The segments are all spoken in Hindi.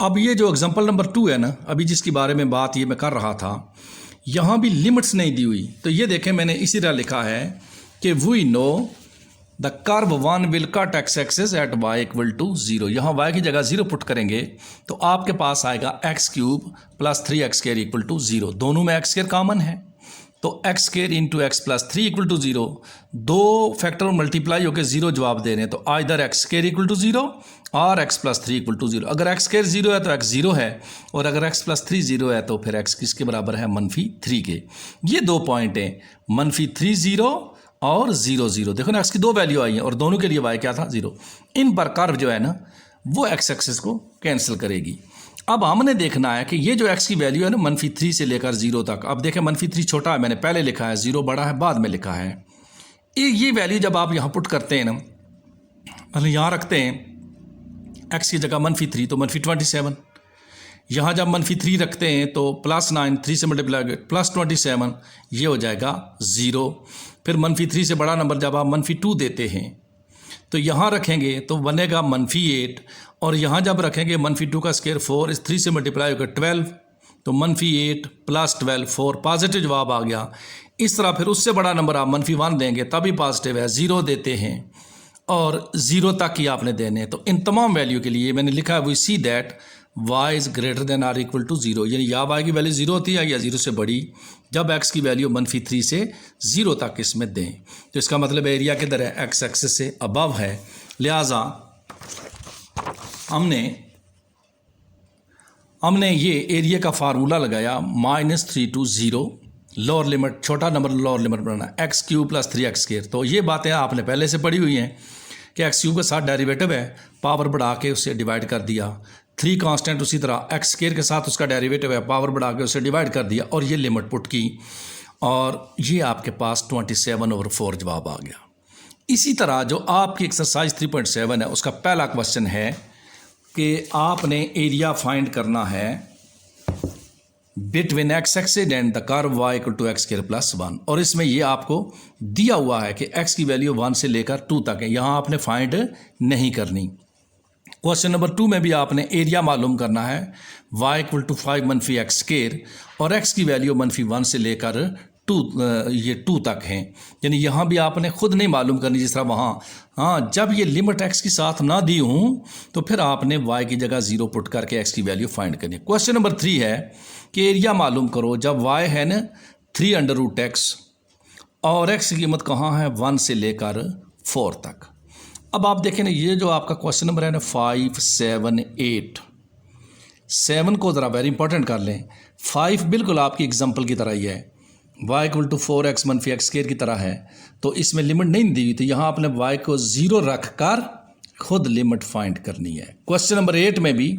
अब ये जो एग्जांपल नंबर 2 है ना, अभी जिसके बारे में बात ये मैं कर रहा था, यहाँ भी लिमिट्स नहीं दी हुई। तो ये देखें मैंने इसी तरह लिखा है कि we know the curve 1 will cut x axis at y equal to 0। यहाँ y की जगह 0 पुट करेंगे तो आपके पास आएगा x cube plus 3x square equal to 0। दोनों में एक्स स्क्वायर कॉमन है तो x square into x plus 3 equal to 0। दो फैक्टर मल्टीप्लाई होकर 0 जवाब दे रहे हैं तो either x square equal to 0 और एक्स प्लस 3 इक्वल टू 0। अगर एक्स स्क्वायर 0 है तो एक्स 0 है, और अगर एक्स प्लस 3 0 है तो फिर एक्स किसके बराबर है? -3 के। ये दो पॉइंट हैं, -3 0 और 0 0। देखो ना, एक्स की दो वैल्यू आई हैं और दोनों के लिए वाई क्या था? 0। इन पर कर्व जो है ना वो एक्स एक्सिस को कैंसिल करेगी। अब हमने देखना है कि ये जो x की वैल्यू है ना -3 से लेकर 0 तक। अब देखें -3 छोटा है, मैंने पहले लिखा है, 0 बड़ा है बाद में लिखा है। ये वैल्यू जब आप यहाँ पुट करते हैं ना, मतलब यहाँ रखते हैं x की जगह -3 तो -27। यहाँ जब -3 रखते हैं तो +9 3 से मल्टीप्लाई +27, ये हो जाएगा 0। फिर -3 से बड़ा नंबर जब आप -2 देते हैं तो यहाँ रखेंगे तो बनेगा -8, और यहाँ जब रखेंगे -2 का स्क्वायर 4, इस 3 से मल्टीप्लाई होकर 12, तो -8 + 12 4 पॉजिटिव जवाब आ गया। इस तरह फिर उससे बड़ा नंबर आप -1 देंगे तभी पॉजिटिव है, 0 देते हैं और 0 तक ही आपने देने हैं। तो इन तमाम वैल्यू के लिए मैंने लिखा है we see that y is greater than or equal to 0, यानी या y की वैल्यू 0 होती है या 0 से बड़ी जब x की वैल्यू -3 से 0 तक इसमें दें। तो इसका मतलब एरिया किधर है? x एक्सिस से अबव है। लिहाजा हमने ये एरिया का फार्मूला लगाया -3 to 0, लोअर लिमिट, छोटा नंबर लोअर लिमिट बनाना, x cube plus 3x square. तो ये बातें आपने पहले से पढ़ी हुई हैं कि एक्स क्यूब के साथ डेरिवेटिव है, पावर बढ़ा के उससे डिवाइड कर दिया। 3 कांस्टेंट उसी तरह एक्स स्क्वायर के साथ उसका डेरिवेटिव है, पावर बढ़ा के उससे डिवाइड कर दिया और ये लिमिट पुट की, और ये आपके पास 27/4 जवाब आ गया। इसी तरह जो आपकी एक्सरसाइज 3.7 है उसका पहला क्वेश्चन है कि आपने एरिया फाइंड करना है between x axis and the curve y equal to x square plus 1, और इसमें ये आपको दिया हुआ है कि x की वैल्यू 1 से लेकर 2 तक है। यहाँ आपने फाइंड नहीं करनी। क्वेश्चन नंबर 2 में भी आपने एरिया मालूम करना है y equal to 5 - x square, और x की वैल्यू -1 से लेकर 2 तक हैं, यानी यहाँ भी आपने खुद नहीं मालूम करनी जिस तरह वहाँ। हाँ, जब ये लिमिट x के साथ ना दी हूँ तो फिर आपने y की जगह 0 पुट करके x की वैल्यू फाइंड करनी है। क्वेश्चन नंबर 3 है कि एरिया मालूम करो जब y है ना 3√x और x की कीमत कहाँ है? 1 से लेकर 4 तक। अब आप देखें ना, ये जो आपका क्वेश्चन नंबर है ना 5 7 8, 7 को ज़रा वेरी इंपॉर्टेंट कर लें। 5 बिल्कुल आपकी एग्जाम्पल की तरह ही है, y equal to 4x - x square की तरह है, तो इसमें लिमिट नहीं दी हुई, तो यहाँ आपने y को 0 रख कर खुद लिमिट फाइंड करनी है। क्वेश्चन नंबर 8 में भी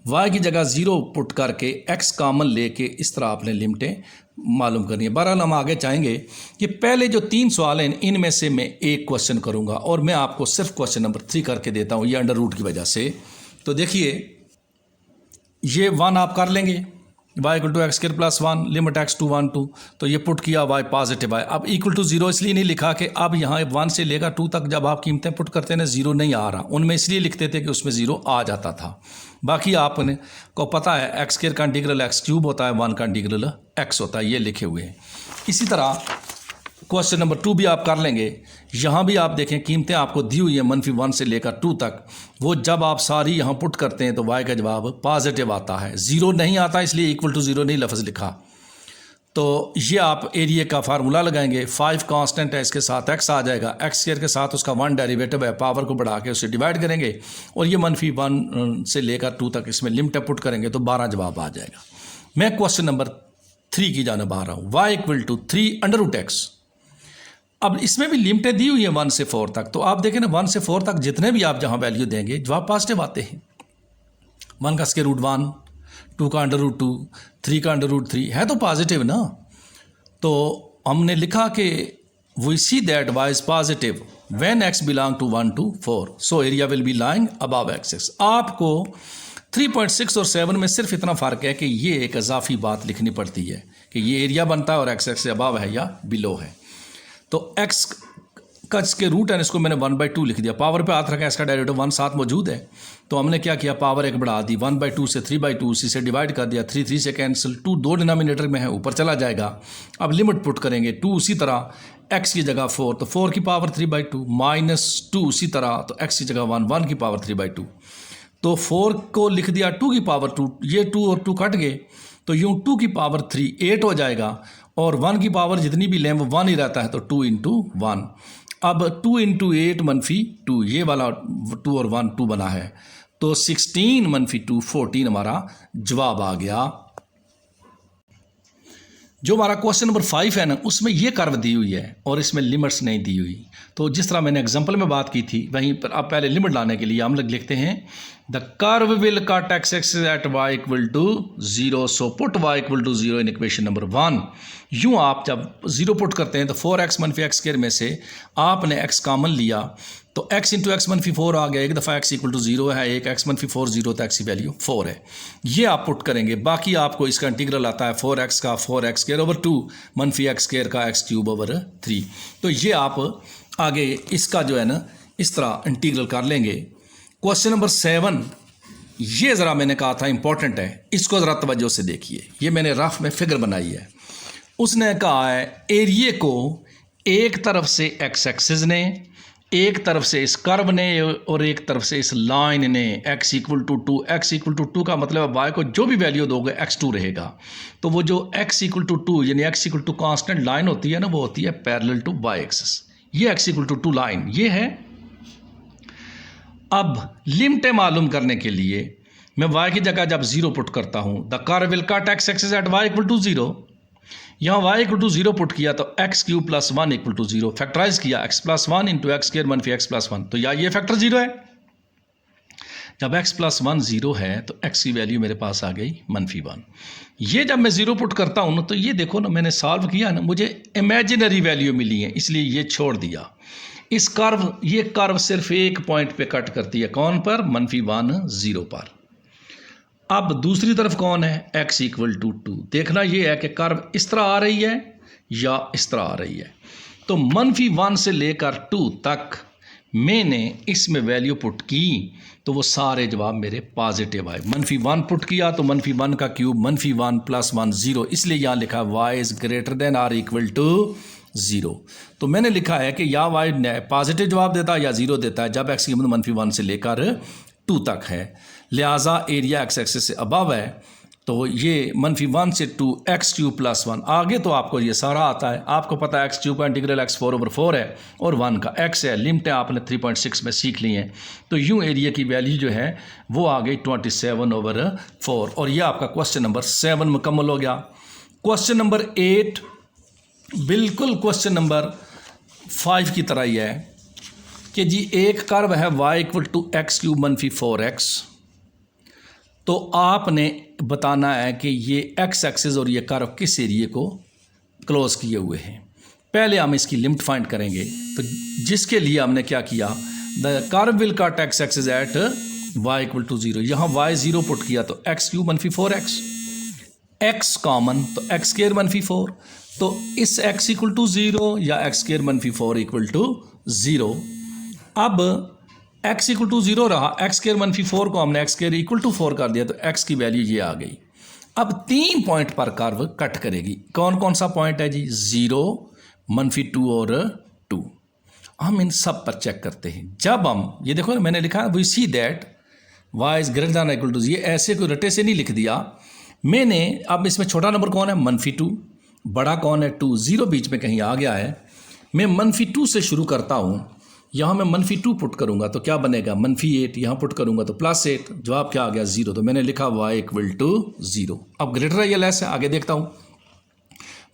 y की जगह 0 पुट करके x कॉमन लेके इस तरह आपने लिमिटें मालूम करनी है। बहरहाल हम आगे चाहेंगे कि पहले जो 3 सवाल हैं इनमें से मैं एक क्वेश्चन करूँगा और मैं आपको सिर्फ क्वेश्चन नंबर 3 करके देता हूँ, ये अंडर रूट की वजह से। तो देखिए, ये 1 आप कर लेंगे, y equal to x square plus 1, limit x to 1 2, तो ये पुट किया y पॉजिटिव है। अब इक्वल टू 0 इसलिए नहीं लिखा कि अब यहाँ 1 से लेकर 2 तक जब आप कीमतें पुट करते हैं ना 0 नहीं आ रहा, उनमें इसलिए लिखते थे कि उसमें 0 आ जाता था। बाकी आपने को पता है एक्स स्क्वायर का इंटीग्रल एक्स क्यूब होता है, 1 का इंटीग्रल x होता है, ये लिखे हुए हैं। इसी तरह क्वेश्चन नंबर 2 भी आप कर लेंगे। यहाँ भी आप देखें कीमतें आपको दी हुई है -1 से लेकर 2 तक, वो जब आप सारी यहाँ पुट करते हैं तो y का जवाब पॉजिटिव आता है, 0 नहीं आता, इसलिए इक्वल टू 0 नहीं लफ्ज़ लिखा। तो ये आप एरिया का फार्मूला लगाएंगे, 5 कांस्टेंट है, इसके साथ x आ जाएगा, एक्स स्क्वायर के साथ उसका 1 डेरिवेटिव है, पावर को बढ़ा के उसे डिवाइड करेंगे और ये -1 से लेकर 2 तक इसमें लिमिट पुट करेंगे तो 12 जवाब आ जाएगा। मैं क्वेश्चन नंबर 3 की जानिब आ रहा हूँ, y इक्वल टू 3√x। अब इसमें भी लिमिटें दी हुई है 1 से 4 तक, तो आप देखें ना 1 से 4 तक जितने भी आप जहाँ वैल्यू देंगे जवाब पॉजिटिव आते हैं। 1 का स्क्वायर रूट 1, 2 का √2, 3 का √3 है तो पॉजिटिव ना। तो हमने लिखा कि we see that y is positive when x belong to 1 to 4, so area will be lying above axis. आपको 3.6 और 7 में सिर्फ इतना फ़र्क है कि ये एक इजाफी बात लिखनी पड़ती है कि ये एरिया बनता है और x से अबव है या बिलो है। तो x का इसके रूट है, इसको मैंने 1/2 लिख दिया। पावर पे हाथ रखा, इसका डेरिवेटिव 1 साथ मौजूद है, तो हमने क्या किया, पावर एक बढ़ा दी, 1/2 से 3/2, उसी से डिवाइड कर दिया, 3 3 से कैंसिल, 2 दो डिनोमिनेटर में है, ऊपर चला जाएगा। अब लिमिट पुट करेंगे, 2 उसी तरह x की जगह 4, तो 4 की पावर 3/2 माइनस 2 उसी तरह, तो x की जगह 1, 1 की पावर 3/2, तो 4 को लिख दिया 2 की पावर 2, ये 2 और 2 कट गए, तो यूँ 2 की पावर 3 8 हो जाएगा, और 1 की पावर जितनी भी लें वो 1 ही रहता है, तो 2 × 1। अब 2 × 8 - 2, ये वाला 2 और 1 2 बना है, तो 16 - 2 14 हमारा जवाब आ गया। जो हमारा क्वेश्चन नंबर 5 है ना, उसमें ये कर्व दी हुई है और इसमें लिमिट्स नहीं दी हुई, तो जिस तरह मैंने एग्जांपल में बात की थी वहीं पर अब पहले लिमिट लाने के लिए हम लोग लिखते हैं the curve will cut x axis at y = 0, so put y = 0 in equation number 1। यूँ आप जब 0 पुट करते हैं तो 4x - x² में से आपने x कॉमन लिया, तो x × x - 4 आ गया, एक दफ़ा x = 0 है, एक x - 4 0, तो x की वैल्यू 4 है। ये आप पुट करेंगे, बाकी आपको इसका इंटीग्रल आता है 4x का 4x² - x² का x³ 3, तो ये आप आगे इसका जो है ना इस तरह इंटीग्रल कर लेंगे। क्वेश्चन नंबर 7, ये ज़रा मैंने कहा था इंपॉर्टेंट है, इसको ज़रा तवज्जो से देखिए, ये मैंने रफ में फिगर बनाई है। उसने कहा है एरिया को एक तरफ से x एक्सिस ने, एक तरफ से इस कर्व ने और एक तरफ से इस लाइन ने, x = 2, x = 2 का मतलब y को जो भी वैल्यू दोगे x2 रहेगा, तो वो जो x = 2 यानी x = कांस्टेंट लाइन होती है ना, वो होती है पैरेलल टू y एक्सिस। ये x = 2 लाइन ये है। अब लिमिटें मालूम करने के लिए मैं y की जगह जब 0 पुट करता हूँ, the curve will cut x axis at y = 0, यहाँ y = 0 पुट किया तो x³ + 1 = 0, फैक्टराइज किया x + 1 × x² - x + 1, तो या ये फैक्टर 0 है। जब x + 1 0 है तो x की वैल्यू मेरे पास आ गई -1। ये जब मैं 0 पुट करता हूँ ना, तो ये देखो ना, मैंने सॉल्व किया ना, मुझे इमेजिनरी वैल्यू मिली है, इसलिए ये छोड़ दिया। इस कर्व, ये कर्व सिर्फ एक पॉइंट पे कट करती है, कौन पर, -1 0 पर। अब दूसरी तरफ कौन है, x = 2। देखना ये है कि कर्व इस तरह आ रही है या इस तरह आ रही है, तो -1 से लेकर 2 तक मैंने इसमें वैल्यू पुट की, तो वो सारे जवाब मेरे पॉजिटिव आए। -1 पुट किया तो -1 का क्यूब, -1 + 1 0, इसलिए यहाँ लिखा y > or = 0। तो मैंने लिखा है कि या y पॉजिटिव जवाब देता है या 0 देता है जब x की कीमत -1 से लेकर 2 तक है, लिहाजा एरिया x एक्सिस से अबव है, तो ये -1 से 2 x³ + 1, आगे तो आपको ये सारा आता है, आपको पता है x³ का इंटीग्रल x4/4 है और 1 का x है, लिमिटें आपने 3.6 में सीख ली हैं, तो यूँ एरिया की वैल्यू जो है वो आ गई 27/4, और ये आपका क्वेश्चन नंबर 7 मुकम्मल हो गया। क्वेश्चन नंबर 8 बिल्कुल क्वेश्चन नंबर 5 की तरह ही है कि जी एक कर्व है y = x³ - 4x, तो आपने बताना है कि ये x एक्सिस और ये कर्व किस एरिया को क्लोज किए हुए हैं। पहले हम इसकी लिमिट फाइंड करेंगे, तो जिसके लिए हमने क्या किया, the curve will cut x axis at y = 0, यहाँ y 0 पुट किया तो x³ - 4x, x कॉमन तो x² - 4, तो इस x = 0 या x² - 4 = 0। अब x = 0 रहा, x² - 4 को हमने x² = 4 कर दिया, तो x की वैल्यू ये आ गई। अब 3 पॉइंट पर कर्व कट करेगी, कौन कौन सा पॉइंट है जी, 0, -2 और 2। हम इन सब पर चेक करते हैं। जब हम ये देखो ना, मैंने लिखा वी सी दैट y > (= 0, ये ऐसे कोई रटे से नहीं लिख दिया मैंने। अब इसमें छोटा नंबर कौन है, -2, बड़ा कौन है 2, 0 बीच में कहीं आ गया है। मैं -2 से शुरू करता हूँ, यहाँ मैं -2 पुट करूँगा तो क्या बनेगा, -8, यहाँ पुट करूँगा तो +8, जवाब क्या आ गया 0, तो मैंने लिखा y = 0। अब ग्रेटर है या लेस है, आगे देखता हूँ।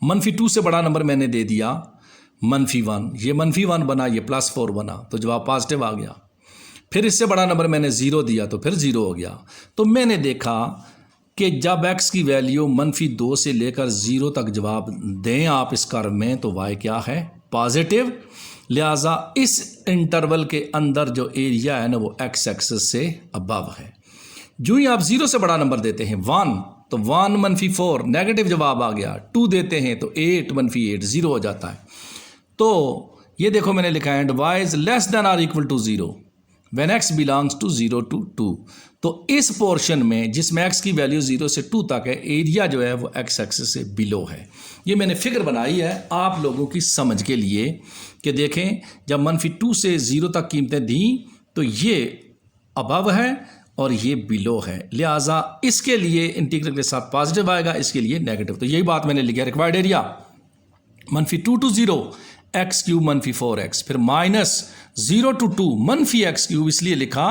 -2 से बड़ा नंबर मैंने दे दिया -1, ये -1 बना, ये +4 बना, तो जवाब पॉजिटिव आ गया। फिर इससे बड़ा नंबर मैंने 0 दिया तो फिर 0 हो गया। तो मैंने देखा कि जब x की वैल्यू -2 से लेकर 0 तक जवाब दें आप इस कर्व में, तो y क्या है, पॉजिटिव। लिहाजा इस इंटरवल के अंदर जो एरिया है ना वो x एक्सिस से अबव है। जो ही आप 0 से बड़ा नंबर देते हैं 1, तो 1 - 4 नेगेटिव जवाब आ गया। 2 देते हैं तो 8 - 8 0 हो जाता है। तो ये देखो मैंने लिखा है and y is less than or equal to 0 when x belongs to 0 to 2। तो इस पोर्शन में जिसमें x की वैल्यू 0 से 2 तक है, एरिया जो है वो x एक्सिस से बिलो है। ये मैंने फिगर बनाई है आप लोगों की समझ के लिए कि देखें जब -2 से 0 तक कीमतें दी तो ये अबव है और ये बिलो है, लिहाजा इसके लिए इंटीग्रल के साथ पॉजिटिव आएगा, इसके लिए नेगेटिव। तो यही बात मैंने लिखी है required area -2 to 0 x cube -4x, फिर -0 to 2 -x क्यूब, इसलिए लिखा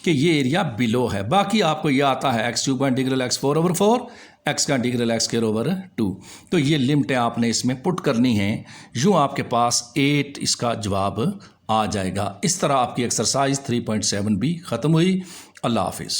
कि ये एरिया बिलो है। बाकी आपको ये आता है x क्यूब का इंटीग्रल x4/4, x का इंटीग्रल x²/2। तो ये लिमिटें आपने इसमें पुट करनी है, यूँ आपके पास 8 इसका जवाब आ जाएगा। इस तरह आपकी एक्सरसाइज 3.7 भी ख़त्म हुई। अल्लाह हाफिज़।